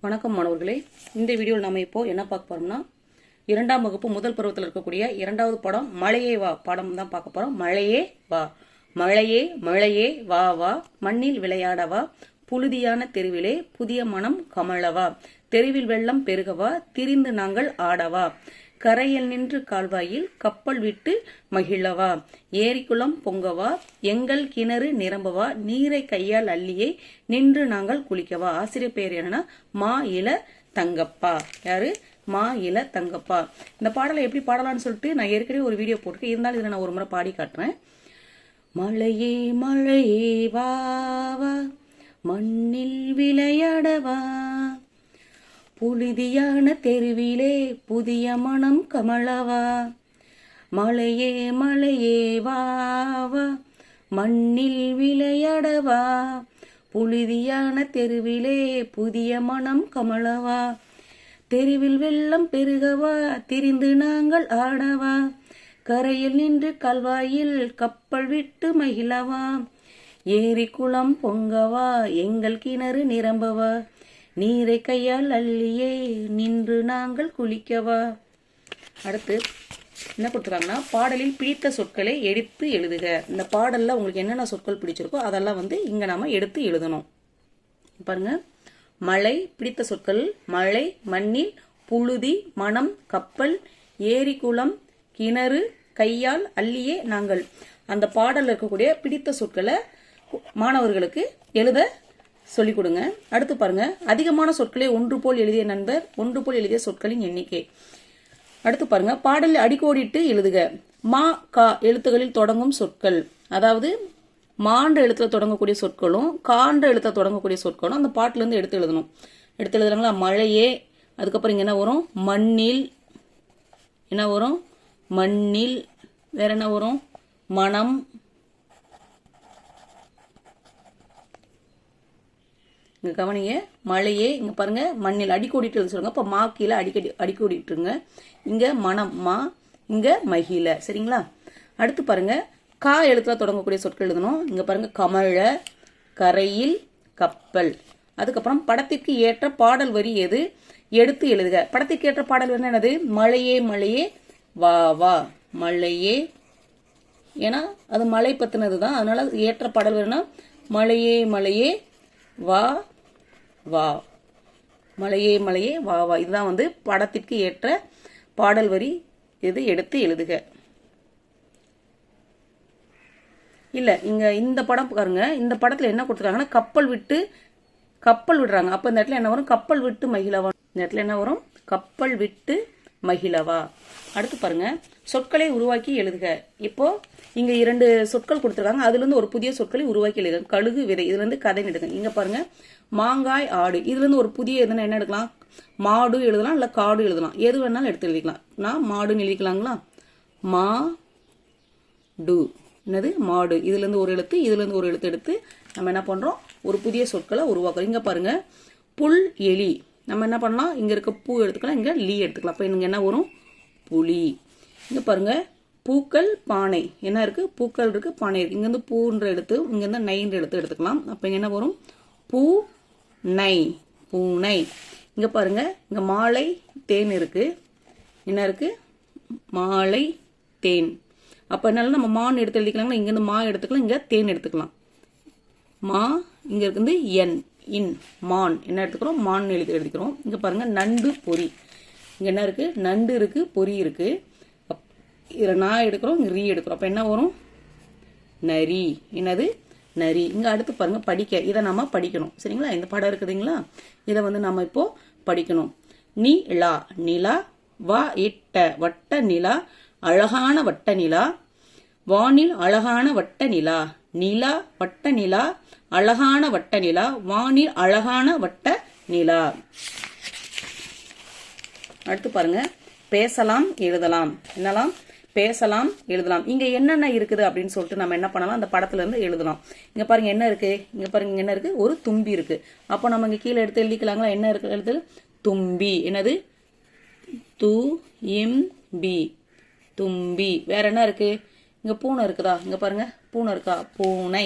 வணக்கம் மாணவர்களே, இந்த வீடியோவில் நாம இப்போ என்ன பார்க்க போறோம்னா இரண்டாம் வகுப்பு முதல் பருவத்தில் இருக்கக்கூடிய இரண்டாவது பாடம் மழையே வா பாடம் தான் பார்க்க போறோம். மழையே வா, மழையே மழையே வா வா, மண்ணில் விளையாடவா, புழுதியான தெருவிலே புதிய மனம் கமழவா, தெருவில் வெள்ளம் பெருகவா, திரிந்து நாங்கள் ஆடவா, கரையில் நின்று கால்வாயில் கப்பல் விட்டு மகிழவா, ஏரிக்குளம் பொங்கவா, எங்கள் கிணறு நிரம்பவா, நீரை கையால் அள்ளியே நின்று நாங்கள் குளிக்கவா. ஆசிரியர் பெயர் என்னன்னா மா இள தங்கப்பா. யாரு? மா இள தங்கப்பா. இந்த பாடலை எப்படி பாடலாம்னு சொல்லிட்டு நான் ஏற்கனவே ஒரு வீடியோ போட்டிருக்கேன். இருந்தாலும் இதில் நான் ஒரு முறை பாடி காட்டுறேன். மழையே மழையே வா வா, மண்ணில் விளையாடவா, புழுதியான தெருவிலே புதிய மனம் கமழவா, மழையே மழையே வா வா, மண்ணில் விளையாடவா, புழுதியான தெருவிலே புதிய மனம் கமழவா, தெருவில் வெள்ளம் பெருகவா, திரிந்து நாங்கள் ஆடவா, கரையில் நின்று கல்வாயில் கப்பல் விட்டு மகிழவா, ஏரி குளம் பொங்கவா, எங்கள் கிணறு நிரம்பவா, நீரை கையால் அள்ளியே நின்று நாங்கள் குளிக்கவா. அடுத்து என்ன கொடுத்துருக்காங்கன்னா, பாடலில் பிடித்த சொற்களை எடுத்து எழுதுக. இந்த பாடலில் உங்களுக்கு என்னென்ன சொற்கள் பிடிச்சிருக்கோ அதெல்லாம் இங்கே நாம எடுத்து எழுதணும். பாருங்க, மழை பிடித்த சொற்கள்: மழை, மண்ணில், புழுதி, மனம், கப்பல், ஏரி, குளம், கிணறு, கையால், அள்ளியே, நாங்கள். அந்த பாடலில் இருக்கக்கூடிய பிடித்த சொற்களை மாணவர்களுக்கு எழுத சொல்லிக் கொடுங்க. அடுத்து பாருங்க, அதிகமான சொற்களை ஒன்று போல் எழுதிய நண்பர், ஒன்று போல் எழுதிய சொற்களின் எண்ணிக்கை. அடுத்து பாருங்க, பாடலில் அடிக்கோடிட்டு எழுதுக. மா கா எழுத்துகளில் தொடங்கும் சொற்கள், அதாவது மான்ற எழுத்துல தொடங்கக்கூடிய சொற்களும் கான்ற எழுத்துல தொடங்கக்கூடிய சொற்களும் அந்த பாட்டுல இருந்து எடுத்து எழுதணும். எடுத்து எழுதுறாங்களா? மழையே, அதுக்கப்புறம் இங்க என்ன வரும்? மண்ணில், என்ன வரும்? மண்ணில். வேற என்ன வரும்? மனம். இங்க கவனிங்க, மழையே, இங்க பாருங்க மண்ணில் அடிக்கோடிட்டு எழுத சொல்லுங்க. அப்ப மா கீழே அடிக்கோடிட்டுருங்க. இங்க மனம் மா, இங்க மகிழ. சரிங்களா? அடுத்து பாருங்க, கா எழுத்துல தொடங்கக்கூடிய சொற்கள் எழுதணும். இங்க பாருங்க, கமழ, கரையில், கப்பல். அதுக்கப்புறம் படத்திற்கு ஏற்ற பாடல் வரி எது? எடுத்து எழுதுக. படத்திற்கு ஏற்ற பாடல் வரி என்னது? மழையே மழையே வா வா, மழையே. ஏன்னா அது மழை பத்தினது தான், அதனால ஏற்ற பாடல் வரினா மழையே மழையே வா வா, மழையே மழையே வா வா. இதுதான் படத்திற்கு ஏற்ற பாடல் வரி. இது எடுத்து எழுதுக. இல்ல, இங்க இந்த படம் பாருங்க, இந்த படத்துல என்ன கொடுத்துருக்காங்கன்னா, கப்பல் விடுறாங்க. அப்ப இந்த இடத்துல என்ன வரும்? கப்பல் விட்டு மகிழவா. இந்த இடத்துல என்ன வரும்? கப்பல் விட்டு மகிழவா. அடுத்து பாருங்க, சொற்களை உருவாக்கி எழுதுக. இப்போ இங்க 2 சொற்கள் கொடுத்துருக்காங்க. அதுல இருந்து ஒரு புதிய சொற்களை உருவாக்கி எழுதுங்க. கழுகு, விதை. இதுல இருந்து கதை எடுங்க. இங்க பாருங்க, மாங்காய், ஆடு. இதுல இருந்து ஒரு புதிய எதுனா என்ன எடுக்கலாம்? மாடு எழுதலாம், இல்ல காடு எழுதலாம். எது வேணாலும் எடுத்து எழுதிக்கலாம். நான் மாடுன்னு எழுதிக்கலாங்களா? மா டு. என்னது? மாடு. இதுல இருந்து ஒரு எழுத்து, இதுல இருந்து ஒரு எழுத்து எடுத்து நம்ம என்ன பண்றோம்? ஒரு புதிய சொற்களை உருவாக்குறோம். இங்க பாருங்க, புல், எலி. நம்ம என்ன பண்ணலாம்? இங்க இருக்க பூ எடுத்துக்கலாம், இங்க லீ எடுத்துக்கலாம். அப்ப இங்க என்ன வரும்? புலி. இங்க பாருங்க, பூக்கள், பானை. என்ன இருக்கு? பூக்கள் இருக்கு, பானை இருக்கு. இங்க இருந்து பூன்ற எழுத்து, இங்க இருந்து நைன்ற எழுத்து எடுத்துக்கலாம். அப்ப இங்க என்ன வரும்? பூ நை, பூனை. இங்க பாருங்க, இங்க மாலை, தேன் இருக்கு. என்ன இருக்கு? மாலை, தேன். அப்ப என்னால நம்ம மான் எடுத்து எழுதிக்கலாங்களா? இங்க இருந்து மா எடுத்துக்கலாம், இங்க தேன் எடுத்துக்கலாம். மா, இங்க இருக்கு என், இன், மான். என்ன எடுத்துக்கிறோம்? மான் எழுதிக்கிறோம். இங்க பாருங்க, நண்டு, பொறி. இங்க என்ன இருக்கு? நண்டு இருக்கு, பொறி இருக்கு. இதுல நான் எடுக்கிறோம், இங்க ரீ எடுக்கிறோம். அப்ப என்ன வரும்? நரி. என்னது? நரி. இங்க அடுத்து பாருங்க, படிக்க. இதை நாம படிக்கணும். சரிங்களா? இந்த படம் இருக்குதுங்களா? இதை நாம இப்போ படிக்கணும். நிலா, நிலா. வா இட்ட, வட்ட நிலா, அழகான வட்ட நிலா. வானில் அழகான வட்ட நிலா, நிலா, வட்ட நிலா, அழகான வட்ட நிலா, வானில் அழகான வட்ட நிலா. அடுத்து பாருங்க, பேசலாம், எழுதலாம். என்னலாம்? பேசலாம், எழுதலாம். இங்க என்னென்ன இருக்குது அப்படின்னு சொல்லிட்டு நம்ம என்ன பண்ணலாம்? அந்த படத்துல இருந்து எழுதலாம். இங்க பாருங்க, என்ன இருக்கு? இங்க பாருங்க, என்ன இருக்கு? ஒரு தும்பி இருக்கு. அப்போ நம்ம இங்க கீழே எடுத்து எழுதிக்கலாங்களா? என்ன இருக்கு? எழுது தும்பி. என்னது? து இம் பி, தும்பி. வேற என்ன இருக்கு? இங்க பூனை இருக்குதா? இங்க பாருங்க, பூனை இருக்கா? பூனை.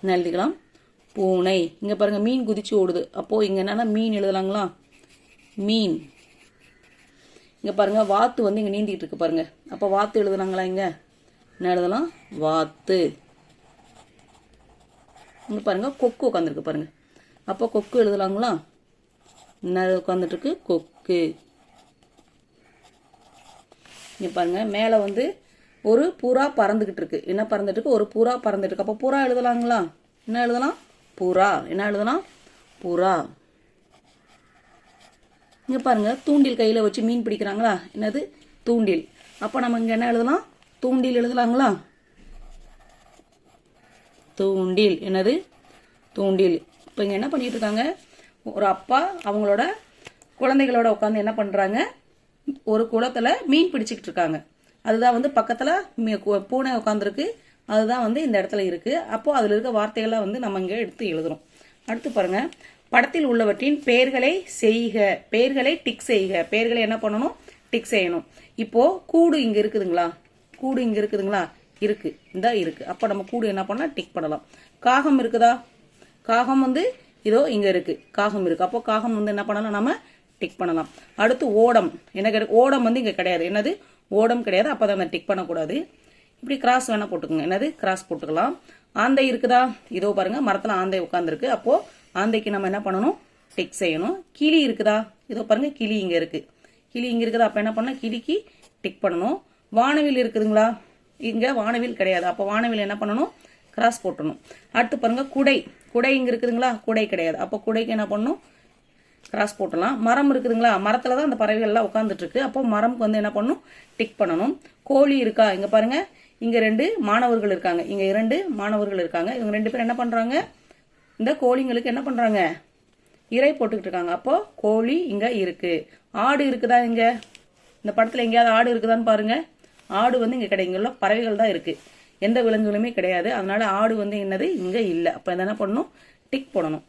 என்ன எழுதிக்கலாம்? பூனை. இங்க பாருங்க மீன் குதிச்சு ஓடுது. அப்போ இங்க என்னன்னா மீன் எழுதலாங்களா? மீன். இங்க பாருங்க வாத்து வந்து இங்க நீந்திட்டு இருக்கு பாருங்க. அப்போ வாத்து எழுதலாங்களா? இங்க என்ன எழுதலாம்? வாத்து. இங்க பாருங்க கொக்கு உட்காந்துருக்கு பாருங்க. அப்போ கொக்கு எழுதலாங்களா? என்ன உட்காந்துட்டு இருக்கு? கொக்கு. இங்க பாருங்க மேல வந்து ஒரு புறா பறந்துகிட்டு இருக்கு. என்ன பறந்துட்டு இருக்கு? ஒரு புறா பறந்துட்டு இருக்கு. அப்போ புறா எழுதலாங்களா? என்ன எழுதலாம்? புறா. என்ன எழுதலாம்? புறா. இங்க பாருங்க தூண்டில் கையில வச்சு மீன் பிடிக்கிறாங்களா? என்னது? தூண்டில். அப்ப நம்ம இங்க என்ன எழுதலாம்? தூண்டில் எழுதலாங்களா? தூண்டில். என்னது? தூண்டில். இப்ப இங்க என்ன பண்ணிட்டு இருக்காங்க? ஒரு அப்பா அவங்களோட குழந்தைகளோட உட்காந்து என்ன பண்றாங்க? ஒரு குளத்துல மீன் பிடிச்சிக்கிட்டு இருக்காங்க. அதுதான் வந்து பக்கத்துல பூனை உட்காந்துருக்கு. அதுதான் வந்து இந்த இடத்துல இருக்கு. அப்போ அதுல இருக்க வார்த்தைகள்லாம் வந்து நம்ம இங்க எடுத்து எழுதுறோம். அடுத்து பாருங்க, படத்தில் உள்ளவற்றின் பெயர்களை செய்க. பெயர்களை டிக் செய்க. பெயர்களை என்ன பண்ணணும்? டிக் செய்யணும். இப்போ கூடு இங்க இருக்குதுங்களா? கூடு இங்க இருக்குதுங்களா? இருக்கு. இந்த இருக்கு. அப்ப நம்ம கூடு என்ன பண்ணலாம்? டிக் பண்ணலாம். காகம் இருக்குதா? காகம் வந்து இதோ இங்க இருக்கு. காகம் இருக்கு. அப்போ காகம் வந்து என்ன பண்ணலாம்? நம்ம டிக் பண்ணலாம். அடுத்து ஓடம். என்ன? ஓடம் வந்து இங்க கிடையாது. என்னது? ஓடம் கிடையாது. அப்பதான் நம்ம டிக் பண்ணக்கூடாது. இப்படி கிராஸ் வேணா போட்டுக்கோங்க. என்னது? கிராஸ் போட்டுக்கலாம். ஆந்தை இருக்குதா? இதோ பாருங்க மரத்துல ஆந்தை உட்காந்துருக்கு. அப்போ ஆந்தைக்கு நம்ம என்ன பண்ணணும்? டிக் செய்யணும். கிளி இருக்குதா? இதோ பாருங்க கிளி இங்க இருக்கு. கிளி இங்க இருக்குதா? அப்ப என்ன பண்ணலாம்? கிளிக்கு டிக் பண்ணணும். வானவில் இருக்குதுங்களா? இங்க வானவில் கிடையாது. அப்போ வானவில் என்ன பண்ணணும்? கிராஸ் போட்டணும். அடுத்து பாருங்க குடை. குடை இங்க இருக்குதுங்களா? குடை கிடையாது. அப்போ குடைக்கு என்ன பண்ணணும்? கிராஸ் போட்டலாம். மரம் இருக்குதுங்களா? மரத்துல தான் அந்த பறவைகள் எல்லாம் உட்காந்துட்டு இருக்கு. அப்போ மரம்க்கு வந்து என்ன பண்ணணும்? டிக் பண்ணணும். கோழி இருக்கா? இங்க பாருங்க இங்க 2 மாணவர்கள் இருக்காங்க. இங்க 2 மாணவர்கள் இருக்காங்க. இவங்க 2 பேரும் என்ன பண்றாங்க? இந்த கோழிங்களுக்கு என்ன பண்றாங்க? இறை போட்டுக்கிட்டு இருக்காங்க. அப்போ கோழி இங்க இருக்கு. ஆடு இருக்குதா? இங்க இந்த படத்துல எங்கேயாவது ஆடு இருக்குதான்னு பாருங்க. ஆடு வந்து இங்க கிடையாது. இங்க பறவைகள் தான் இருக்கு. எந்த விலங்குகளுமே கிடையாது. அதனால ஆடு வந்து என்னது? இங்க இல்ல. அப்ப என்ன பண்ணணும்? டிக் போடணும்.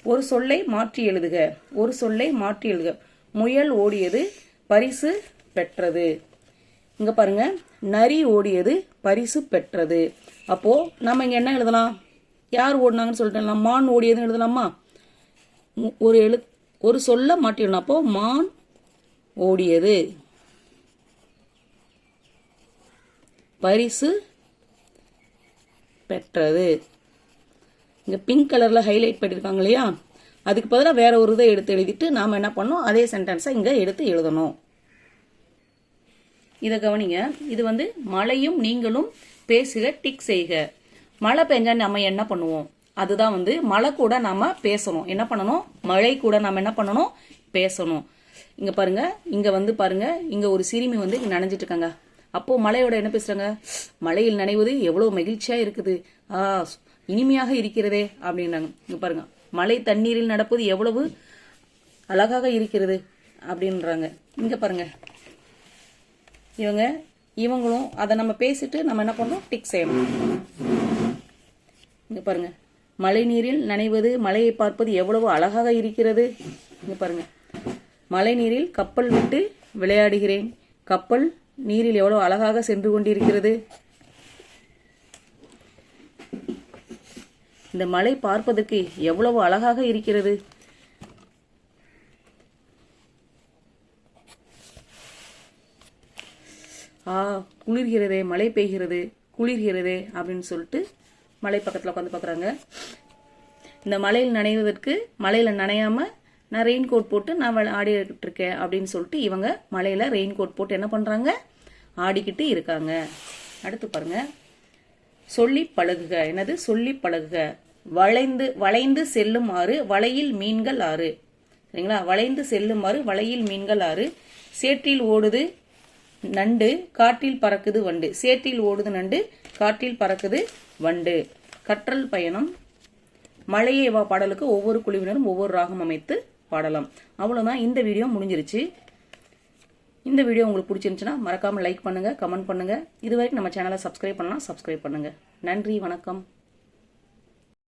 ஒரு சொல்லை மாற்றி எழுதுக. ஒரு சொல்லை மாற்றி எழுதுக. முயல் ஓடியது பரிசு பெற்றது. இங்க பாருங்க நரி ஓடியது பரிசு பெற்றது. அப்போ நம்ம இங்க என்ன எழுதலாம்? யார் ஓடினாங்கன்னு சொல்லிட்டு மான் ஓடியதுன்னு எழுதலாமா? ஒரு சொல்ல மாற்றிடணும். அப்போ மான் ஓடியது பரிசு பெற்றது. இங்க பிங்க் கலர்ல ஹைலைட் பண்ணிருக்காங்க இல்லையா? அதுக்கு பதிலாக வேற ஒரு இதை எடுத்து எழுதிட்டு நாம என்ன பண்ணோம்? அதே சென்டென்ஸை இங்க எடுத்து எழுதணும். இதை கவனிங்க. இது வந்து மழையும் நீங்களும் பேசுக டிக் செய்க. மழை பெஞ்சா நம்ம என்ன பண்ணுவோம்? அதுதான் வந்து மழை கூட நாம பேசணும். என்ன பண்ணணும்? மழை கூட நாம என்ன பண்ணணும்? பேசணும். இங்க பாருங்க, இங்க வந்து பாருங்க, இங்க ஒரு சிறுமி வந்து இங்க நனைஞ்சிட்டு இருக்காங்க. அப்போ மழையோட என்ன பேசுறாங்க? மழையில் நனைவது எவ்வளவு மகிழ்ச்சியா இருக்குது, இனிமையாக இருக்கிறதே அப்படின்றாங்க. இங்க பாருங்க, மழை தண்ணீரில் நடப்பது எவ்வளவு அழகாக இருக்கிறது அப்படின்றாங்க. இங்க பாருங்க, இவங்களும் அதை நம்ம பேசிட்டு நம்ம என்ன பண்ணணும்? டிக் செய்யணும். இங்க பாருங்க, மழை நீரில் நனைவது, மழையை பார்ப்பது எவ்வளவு அழகாக இருக்கிறது. இங்க பாருங்க, மழை நீரில் கப்பல் விட்டு விளையாடுகிறேன், கப்பல் நீரில் எவ்வளவு அழகாக சென்று கொண்டிருக்கிறது. இந்த மழை பார்ப்பதற்கு எவ்வளவு அழகாக இருக்கிறது. குளிர்கிறதே, மழை பெய்கிறது, குளிர்கிறதே அப்படின்னு சொல்லிட்டு மழை பக்கத்துல உட்காந்து பாக்குறாங்க. இந்த மழையில் நனைவதற்கு, மழையில நனையாம நான் ரெயின் கோட் போட்டு நான் ஆடிக்கிட்டு இருக்கேன் அப்படின்னு சொல்லிட்டு இவங்க மழையில ரெயின் கோட் போட்டு என்ன பண்றாங்க? ஆடிக்கிட்டு இருக்காங்க. அடுத்து பாருங்க, சொல்லி பழகுக. என்னது? சொல்லி பழகுக. வளைந்து வளைந்து செல்லும் ஆறு, வலையில் மீன்கள் ஆறு. சரிங்களா? வளைந்து செல்லும் ஆறு, வலையில் மீன்கள் ஆறு. சேற்றில் ஓடுது நண்டு, காற்றில் பறக்குது வண்டு. சேற்றில் ஓடுது நண்டு, காற்றில் பறக்குது வண்டு. கற்றல் பயணம். மழையே வா பாடலுக்கு ஒவ்வொரு குழுவினரும் ஒவ்வொரு ராகம் அமைத்து பாடலாம். அவ்வளவுதான். இந்த வீடியோ முடிஞ்சிருச்சு. இந்த வீடியோ உங்களுக்கு பிடிச்சிருந்துச்சுன்னா மறக்காம லைக் பண்ணுங்க, கமெண்ட் பண்ணுங்க. இது வரைக்கும் நம்ம சேனலை சப்ஸ்கிரைப் பண்ணலாம், சப்ஸ்கிரைப் பண்ணுங்க. நன்றி, வணக்கம்.